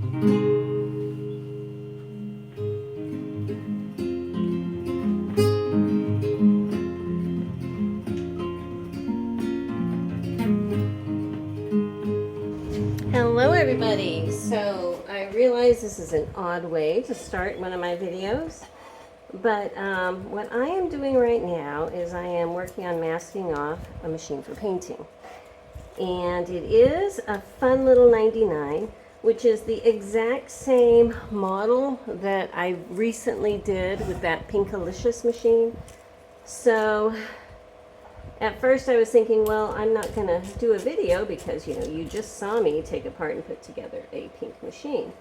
Hello everybody! So I realize this is an odd way to start one of my videos, but what I am doing right now is I am working on masking off a machine for painting. And it is a fun little 99, which is the exact same model that I recently did with that Pinkalicious machine. So at first I was thinking, well, I'm not going to do a video because, you know, you just saw me take apart and put together a pink machine.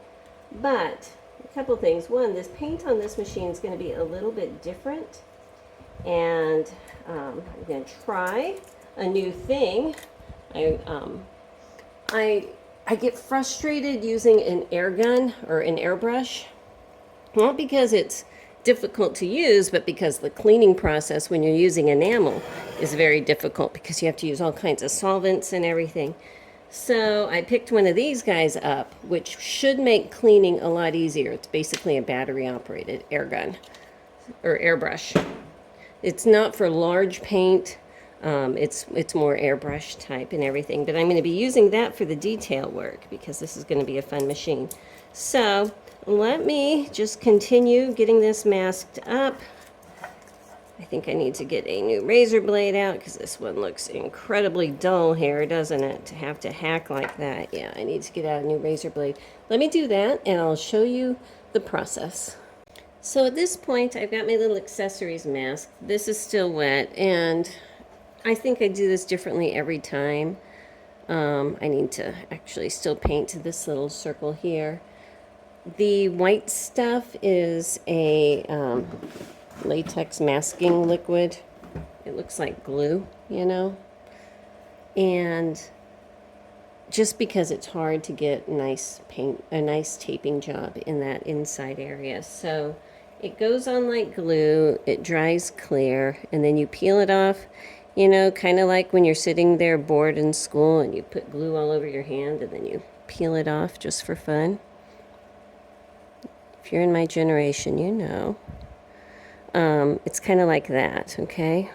But a couple things. One, this paint on this machine is going to be a little bit different. And I'm going to try a new thing. I get frustrated using an air gun or an airbrush. Not because it's difficult to use, but because the cleaning process when you're using enamel is very difficult because you have to use all kinds of solvents and everything. So I picked one of these guys up, which should make cleaning a lot easier. It's basically a battery operated air gun or airbrush. It's not for large paint. It's more airbrush type and everything, but I'm going to be using that for the detail work because this is going to be a fun machine. So let me just continue getting this masked up. I think I need to get a new razor blade out because this one looks incredibly dull here, doesn't it? To have to hack like that. Yeah, I need to get out a new razor blade. Let me do that and I'll show you the process. So at this point, I've got my little accessories mask. This is still wet and I think I do this differently every time. I need to actually still paint this little circle here. The white stuff is a latex masking liquid. It looks like glue, you know. And just because it's hard to get a nice taping job in that inside area. So it goes on like glue, it dries clear, and then you peel it off. You know, kind of like when you're sitting there bored in school and you put glue all over your hand and then you peel it off just for fun. If you're in my generation, you know. It's kind of like that, okay?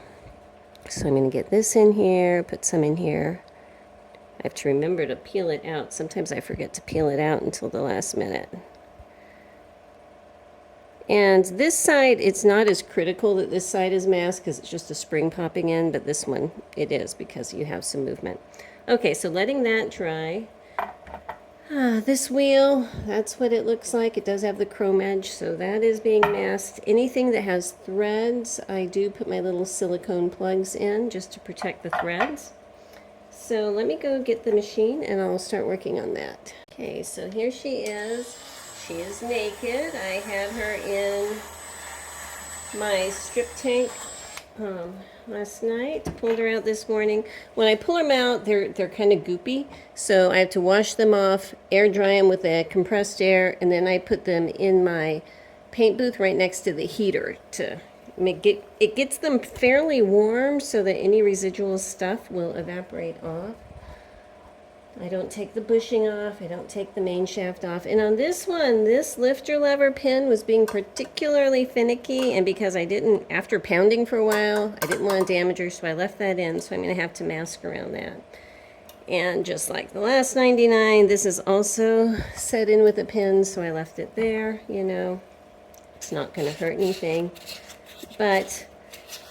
So I'm going to get this in here, put some in here. I have to remember to peel it out. Sometimes I forget to peel it out until the last minute. And this side, it's not as critical that this side is masked because it's just a spring popping in, but this one, it is because you have some movement. Okay, so letting that dry. This wheel, that's what it looks like. It does have the chrome edge, so that is being masked. Anything that has threads, I do put my little silicone plugs in just to protect the threads. So let me go get the machine and I'll start working on that. Okay, so here she is. She is naked. I had her in my strip tank last night. Pulled her out this morning. When I pull them out, they're kind of goopy, so I have to wash them off, air dry them with a compressed air, and then I put them in my paint booth right next to the heater to make it gets them fairly warm so that any residual stuff will evaporate off. I don't take the bushing off, I don't take the main shaft off. And on this one, this lifter lever pin was being particularly finicky, and because I didn't, after pounding for a while, I didn't want to damage her, so I left that in, so I'm going to have to mask around that. And just like the last 99, this is also set in with a pin, so I left it there, you know. It's not going to hurt anything. But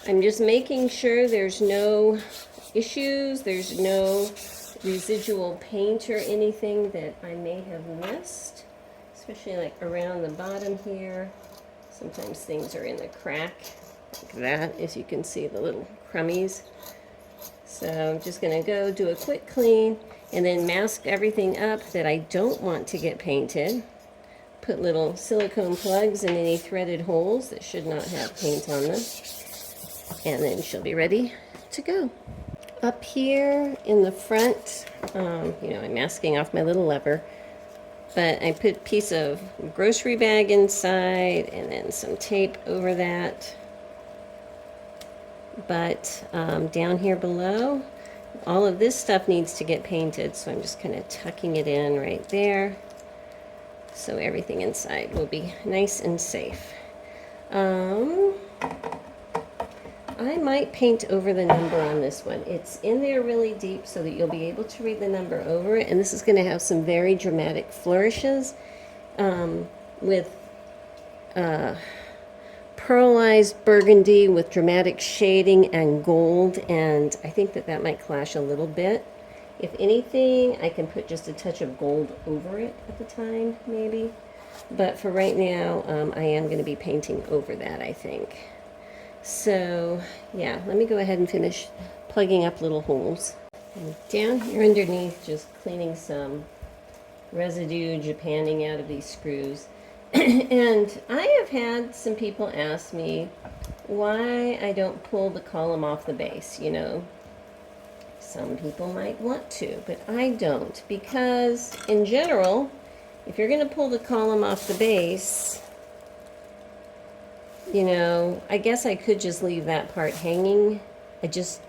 I'm just making sure there's no issues, there's no residual paint or anything that I may have missed, especially like around the bottom here. Sometimes things are in the crack like that, as you can see the little crummies. So I'm just going to go do a quick clean and then mask everything up that I don't want to get painted. Put little silicone plugs in any threaded holes that should not have paint on them, and then she'll be ready to go. Up here in the front, you know, I'm masking off my little lever, but I put a piece of grocery bag inside and then some tape over that. But down here below, all of this stuff needs to get painted, so I'm just kind of tucking it in right there. so everything inside will be nice and safe. I might paint over the number on this one. It's in there really deep so that you'll be able to read the number over it, and this is going to have some very dramatic flourishes with pearlized burgundy with dramatic shading and gold, and I think that that might clash a little bit. If anything, I can put just a touch of gold over it at the time, maybe. But for right now, I am going to be painting over that, I think. So, yeah, let me go ahead and finish plugging up little holes. And down here underneath, just cleaning some residue japanning out of these screws. And I have had some people ask me why I don't pull the column off the base, you know. Some people might want to, but I don't, because in general, if you're going to pull the column off the base, you know, I guess I could just leave that part hanging. I just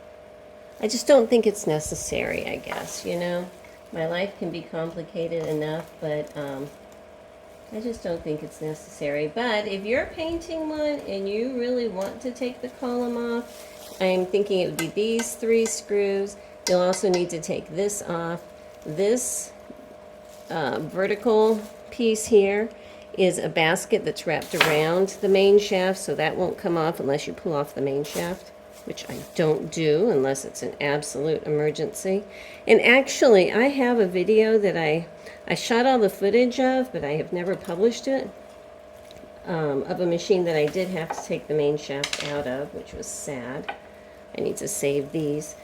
don't think it's necessary, I guess, you know. My life can be complicated enough, but I just don't think it's necessary. But if you're painting one and you really want to take the column off, I'm thinking it would be these 3 screws. You'll also need to take this off. This vertical piece here is a basket that's wrapped around the main shaft, so that won't come off unless you pull off the main shaft, which I don't do unless it's an absolute emergency. And actually, I have a video that I shot all the footage of, but I have never published it, of a machine that I did have to take the main shaft out of, which was sad. I need to save these.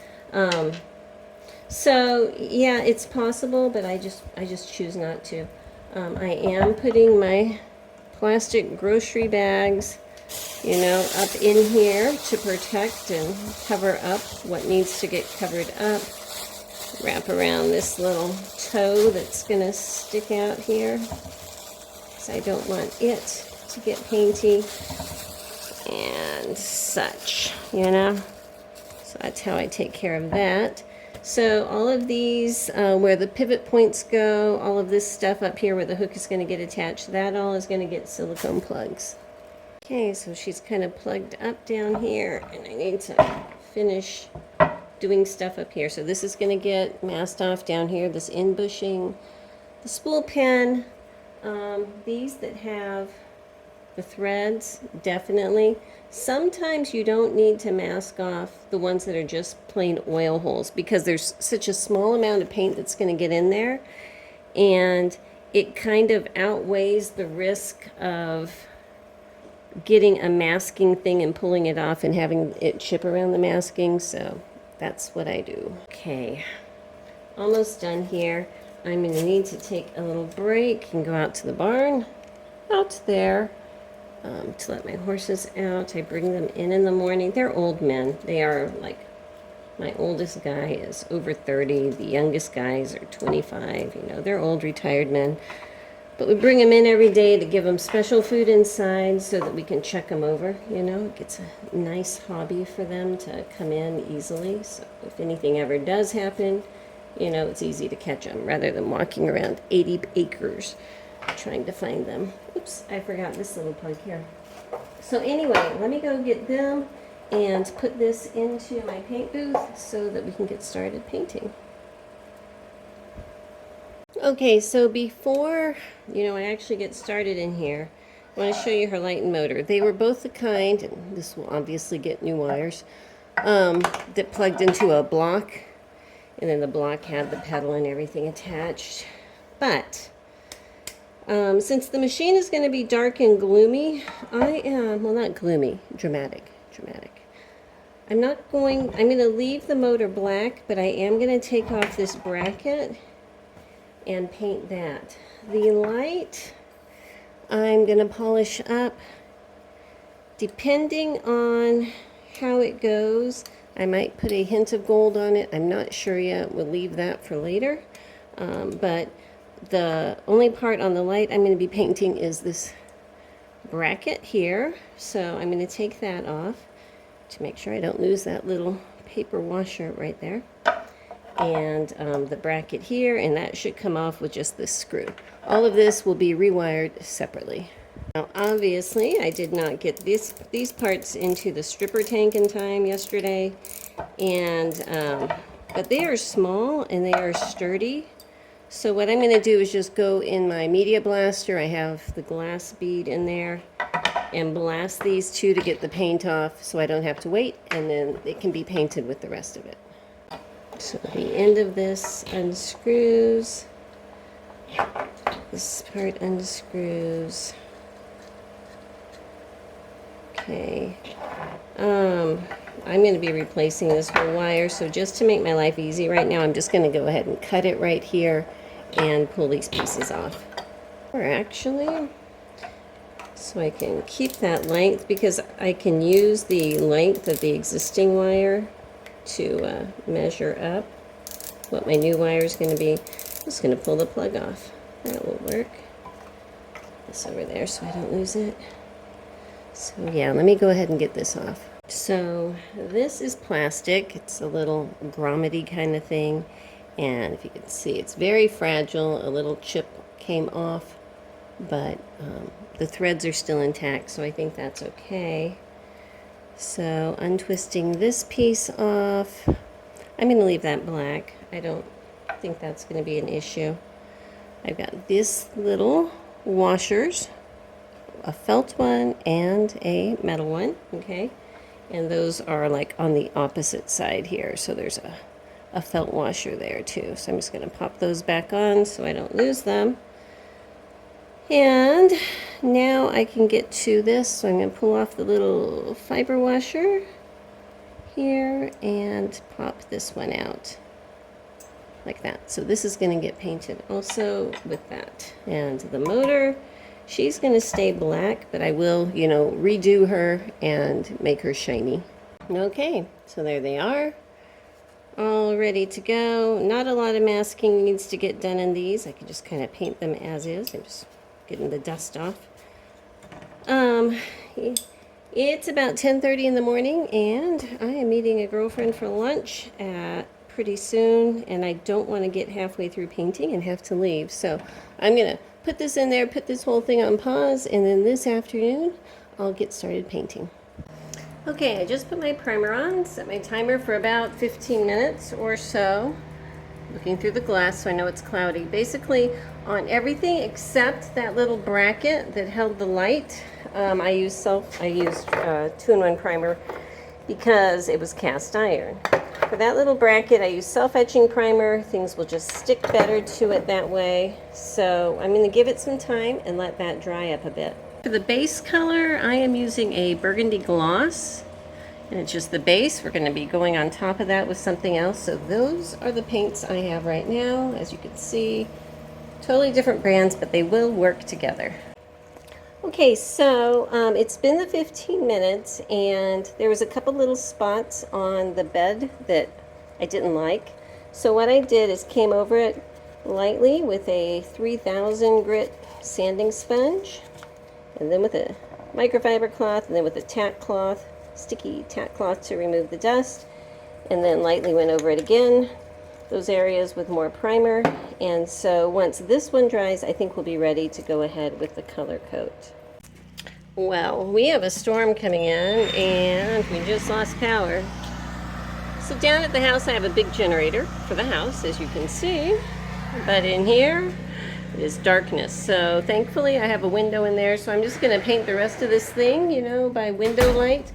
So yeah, it's possible, but I just choose not to. I am putting my plastic grocery bags, you know, up in here to protect and cover up what needs to get covered up. Wrap around this little toe that's going to stick out here, because I don't want it to get painty and such, you know. So that's how I take care of that. So all of these, where the pivot points go, all of this stuff up here where the hook is going to get attached, that all is going to get silicone plugs. Okay, so she's kind of plugged up down here, and I need to finish doing stuff up here. So this is going to get masked off down here, this in-bushing, the spool pen, these that have the threads, definitely. Sometimes you don't need to mask off the ones that are just plain oil holes, because there's such a small amount of paint that's going to get in there, and it kind of outweighs the risk of getting a masking thing and pulling it off and having it chip around the masking. So that's what I do. Okay, almost done here. I'm going to need to take a little break and go out to the barn, out there, to let my horses out. I bring them in the morning. They're old men. They are, like, my oldest guy is over 30. The youngest guys are 25. You know, they're old retired men. But we bring them in every day to give them special food inside so that we can check them over. You know, it's a nice hobby for them to come in easily. So if anything ever does happen, you know, it's easy to catch them rather than walking around 80 acres trying to find them. Oops, I forgot this little plug here. So anyway, let me go get them and put this into my paint booth so that we can get started painting. Okay, so before, you know, I actually get started in here, I want to show you her light and motor. They were both the kind, and this will obviously get new wires, that plugged into a block, and then the block had the pedal and everything attached. But since the machine is going to be dark and gloomy, well, not gloomy, dramatic. I'm going to leave the motor black, but I am going to take off this bracket and paint that. The light, I'm going to polish up. Depending on how it goes, I might put a hint of gold on it. I'm not sure yet. We'll leave that for later. But the only part on the light I'm going to be painting is this bracket here. So I'm going to take that off to make sure I don't lose that little paper washer right there. and the bracket here, and that should come off with just this screw. All of this will be rewired separately. Now, obviously, I did not get these parts into the stripper tank in time yesterday, and but they are small and they are sturdy. So what I'm going to do is just go in my media blaster. I have the glass bead in there, and blast these two to get the paint off so I don't have to wait, and then it can be painted with the rest of it. So the end of this unscrews. This part unscrews. Okay. I'm going to be replacing this whole wire, so just to make my life easy right now, I'm just going to go ahead and cut it right here and pull these pieces off. Or actually, so I can keep that length, because I can use the length of the existing wire to measure up what my new wire is going to be. I'm just going to pull the plug off. That will work. This over there so I don't lose it. So yeah, let me go ahead and get this off. So this is plastic. It's a little grommety kind of thing, and if you can see, it's very fragile. A little chip came off, but the threads are still intact, so I think that's okay. So untwisting this piece off. I'm going to leave that black. I don't think that's going to be an issue. I've got this little washers, a felt one and a metal one, okay? And those are like on the opposite side here, so there's a felt washer there too. So I'm just going to pop those back on so I don't lose them. And now I can get to this, so I'm going to pull off the little fiber washer here and pop this one out like that. So this is going to get painted also with that. And the motor, she's going to stay black, but I will, you know, redo her and make her shiny. Okay, so there they are, all ready to go. Not a lot of masking needs to get done in these. I can just kind of paint them as is. I'm just getting the dust off. It's about 10:30 in the morning, and I am meeting a girlfriend for lunch pretty soon, and I don't want to get halfway through painting and have to leave. So I'm going to put this in there, put this whole thing on pause, and then this afternoon I'll get started painting. Okay, I just put my primer on, set my timer for about 15 minutes or so. Looking through the glass so I know it's cloudy. Basically on everything except that little bracket that held the light, I used 2-in-1 primer because it was cast iron. For that little bracket, I use self-etching primer. Things will just stick better to it that way. So I'm going to give it some time and let that dry up a bit. For the base color, I am using a burgundy gloss, and it's just the base. We're going to be going on top of that with something else. So those are the paints I have right now. As you can see, totally different brands, but they will work together. Okay, so it's been the 15 minutes, and there was a couple little spots on the bed that I didn't like. So what I did is came over it lightly with a 3000 grit sanding sponge, and then with a microfiber cloth, and then with a tack cloth, sticky tack cloth to remove the dust, and then lightly went over it again, those areas with more primer. And so once this one dries, I think we'll be ready to go ahead with the color coat. Well, we have a storm coming in, and we just lost power. So down at the house, I have a big generator for the house, as you can see, but in here it is darkness. So thankfully I have a window in there, so I'm just going to paint the rest of this thing, you know, by window light.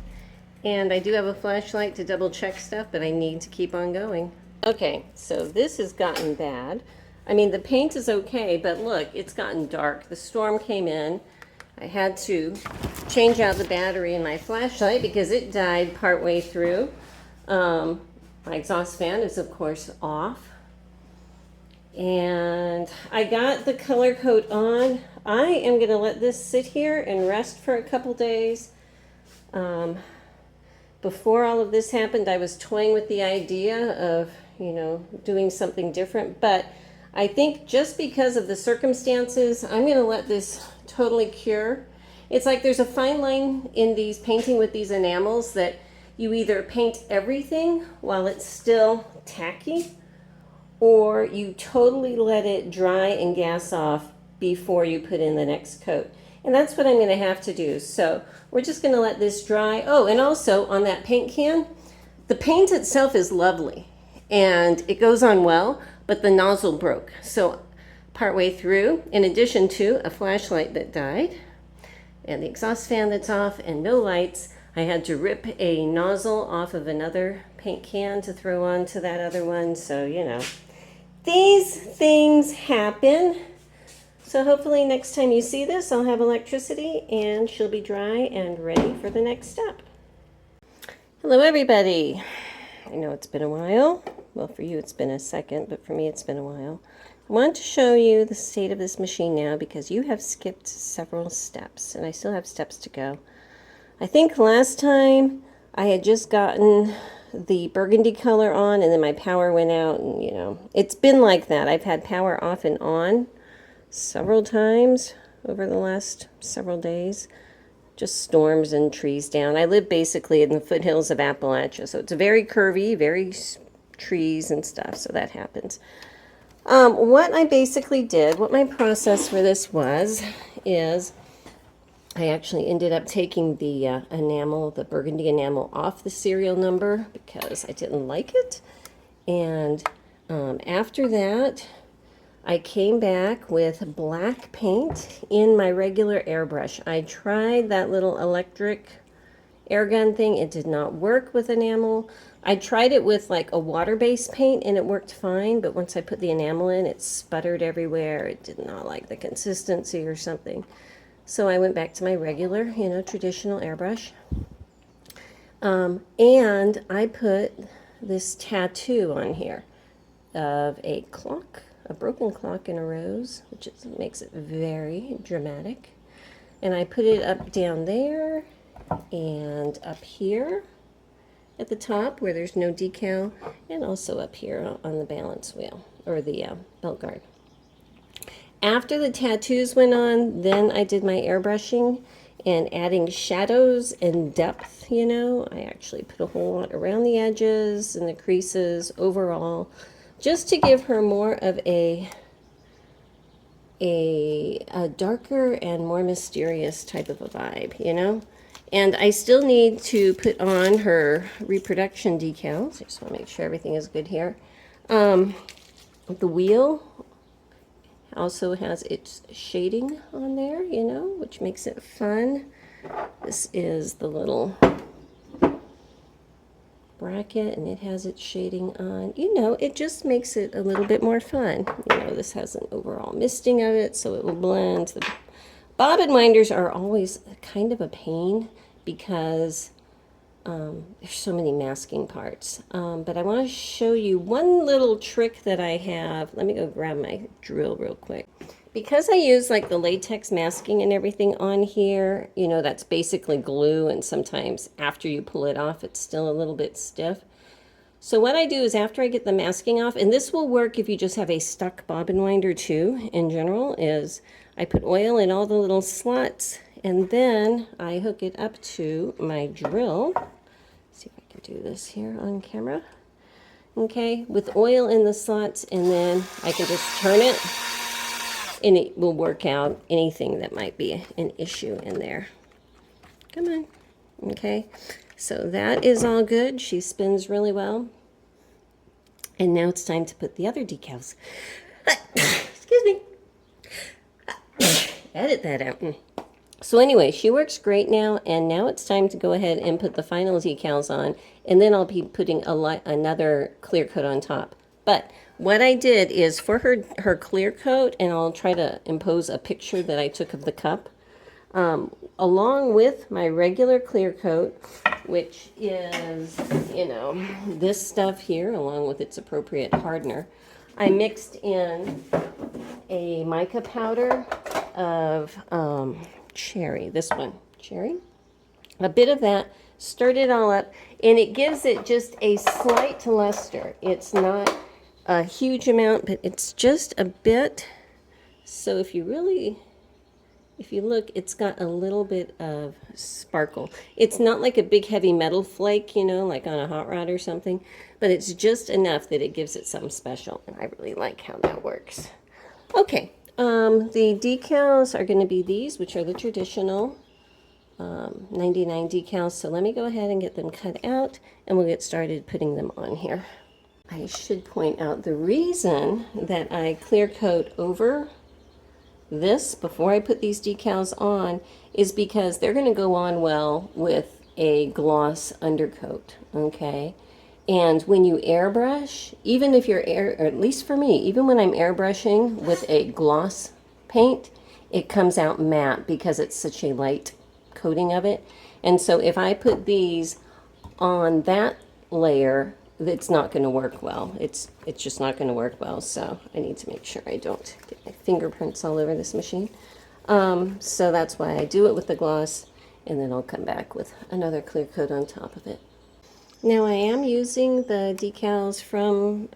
And I do have a flashlight to double check stuff, but I need to keep on going. Okay, so this has gotten bad. I mean, the paint is okay, but look, it's gotten dark. The storm came in. I had to change out the battery in my flashlight because it died partway through. My exhaust fan is, of course, off. And I got the color coat on. I am going to let this sit here and rest for a couple days. Before all of this happened, I was toying with the idea of, you know, doing something different. But I think just because of the circumstances, I'm going to let this totally cure. It's like there's a fine line in these painting with these enamels that you either paint everything while it's still tacky, or you totally let it dry and gas off before you put in the next coat. And that's what I'm going to have to do. So we're just going to let this dry. Oh, and also on that paint can, the paint itself is lovely and it goes on well, but the nozzle broke. So partway through, in addition to a flashlight that died and the exhaust fan that's off and no lights, I had to rip a nozzle off of another paint can to throw onto that other one. So, you know, these things happen. So hopefully next time you see this, I'll have electricity and she'll be dry and ready for the next step. Hello, everybody. I know it's been a while. Well, for you it's been a second, but for me it's been a while. I want to show you the state of this machine now because you have skipped several steps and I still have steps to go. I think last time I had just gotten the burgundy color on and then my power went out, and you know, it's been like that. I've had power off and on several times over the last several days. Just storms and trees down. I live basically in the foothills of Appalachia, so it's very curvy, very trees and stuff, so that happens. What I basically did, what my process for this was, is I actually ended up taking the enamel, the burgundy enamel, off the serial number because I didn't like it. And after that, I came back with black paint in my regular airbrush. I tried that little electric air gun thing. It did not work with enamel. I tried it with like a water-based paint and it worked fine, but once I put the enamel in, it sputtered everywhere. It did not like the consistency or something. So I went back to my regular, you know, traditional airbrush. And I put this tattoo on here of a clock, a broken clock in a rose, which makes it very dramatic. And I put it up down there and up here at the top where there's no decal, and also up here on the balance wheel, or the belt guard. After the tattoos went on, then I did my airbrushing and adding shadows and depth, you know. I actually put a whole lot around the edges and the creases overall, just to give her more of a darker and more mysterious type of a vibe, you know. And I still need to put on her reproduction decals. I just want to make sure everything is good here. The wheel also has its shading on there, you know, which makes it fun. This is the little bracket, and it has its shading on. You know, it just makes it a little bit more fun. You know, this has an overall misting of it, so it will blend. The bobbin winders are always kind of a pain because there's so many masking parts. But I want to show you one little trick that I have. Let me go grab my drill real quick. Because I use like the latex masking and everything on here, you know, that's basically glue, and sometimes after you pull it off, it's still a little bit stiff. So what I do is after I get the masking off, and this will work if you just have a stuck bobbin winder too, in general, is I put oil in all the little slots, and then I hook it up to my drill. See if I can do this here on camera. Okay, with oil in the slots, and then I can just turn it, and it will work out anything that might be an issue in there. Come on. Okay, so that is all good. She spins really well. And now it's time to put the other decals. Excuse me. Edit that out. So anyway, she works great now, and now it's time to go ahead and put the final decals on, and then I'll be putting another clear coat on top. But what I did is for her clear coat, and I'll try to impose a picture that I took of the cup, along with my regular clear coat, which is, you know, this stuff here, along with its appropriate hardener. I mixed in a mica powder of cherry, this one, cherry, a bit of that, stirred it all up, and it gives it just a slight luster. It's not a huge amount, but it's just a bit. So if you really if you look, it's got a little bit of sparkle. It's not like a big heavy metal flake, you know, like on a hot rod or something, but it's just enough that it gives it something special. And I really like how that works. Okay, the decals are going to be these, which are the traditional 99 decals. So let me go ahead and get them cut out, and we'll get started putting them on here. I should point out the reason that I clear coat over this before I put these decals on is because they're going to go on well with a gloss undercoat, okay? And when you airbrush, even if you're or at least for me, even when I'm airbrushing with a gloss paint, it comes out matte because it's such a light coating of it. And so if I put these on that layer, it's not going to work well. It's just not going to work well. So I need to make sure I don't get my fingerprints all over this machine. So that's why I do it with the gloss, and then I'll come back with another clear coat on top of it. Now I am using the decals from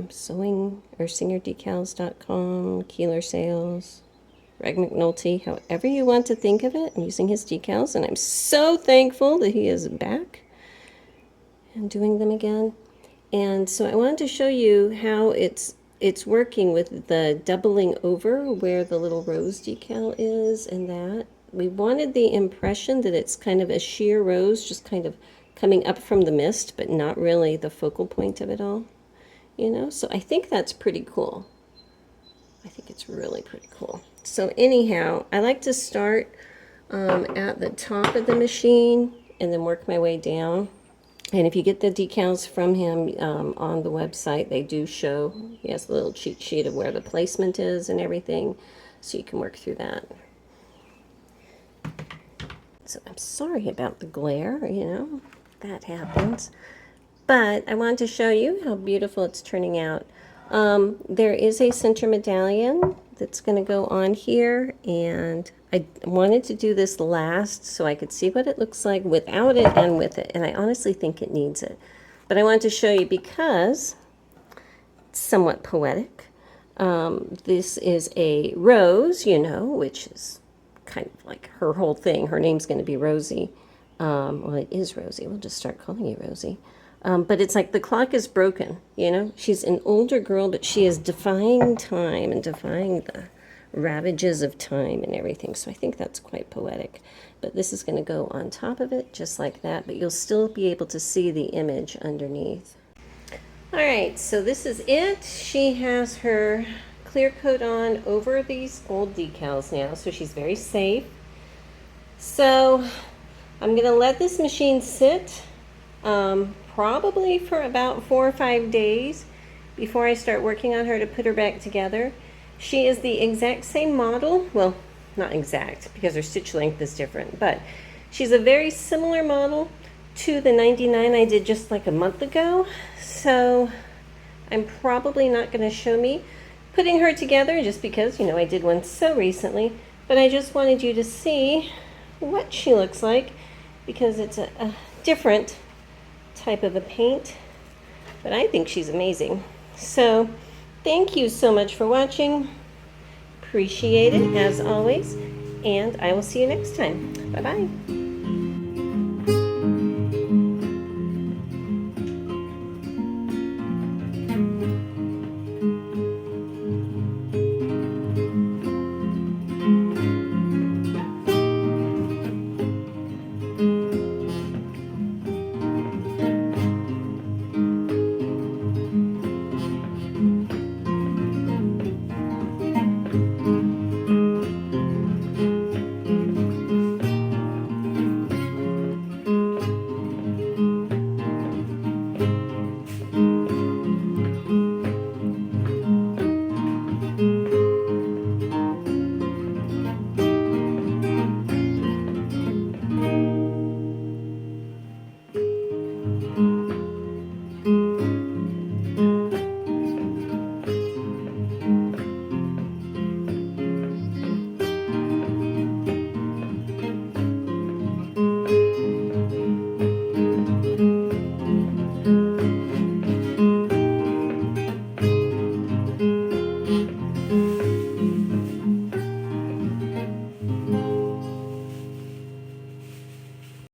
sewing or singerdecals.com, Keeler Sales, Greg McNulty, however you want to think of it. I'm using his decals, and I'm so thankful that he is back and doing them again. And so I wanted to show you how it's working with the doubling over where the little rose decal is, and that. We wanted the impression that it's kind of a sheer rose, just kind of coming up from the mist, but not really the focal point of it all, you know? So I think that's pretty cool. I think it's really pretty cool. So anyhow, I like to start at the top of the machine and then work my way down. And if you get the decals from him on the website, they do show, he has a little cheat sheet of where the placement is and everything, so you can work through that. So I'm sorry about the glare, you know, that happens. But I wanted to show you how beautiful it's turning out. There is a center medallion that's going to go on here, and I wanted to do this last so I could see what it looks like without it and with it, and I honestly think it needs it. But I wanted to show you because it's somewhat poetic. This is a rose, you know, which is kind of like her whole thing. Her name's going to be Rosie. Well, it is Rosie. We'll just start calling you Rosie. But it's like the clock is broken, you know? She's an older girl, but she is defying time and defying the ravages of time and everything. So I think that's quite poetic. But this is going to go on top of it, just like that. But you'll still be able to see the image underneath. All right, so this is it. She has her clear coat on over these old decals now, so she's very safe. So I'm going to let this machine sit probably for about 4 or 5 days before I start working on her to put her back together. She is the exact same model. Well, not exact because her stitch length is different, but she's a very similar model to the 99 I did just like a month ago. So I'm probably not going to show me putting her together just because, you know, I did one so recently, but I just wanted you to see what she looks like because it's a different type of a paint, but I think she's amazing. So thank you so much for watching. Appreciate it as always, and I will see you next time. Bye-bye.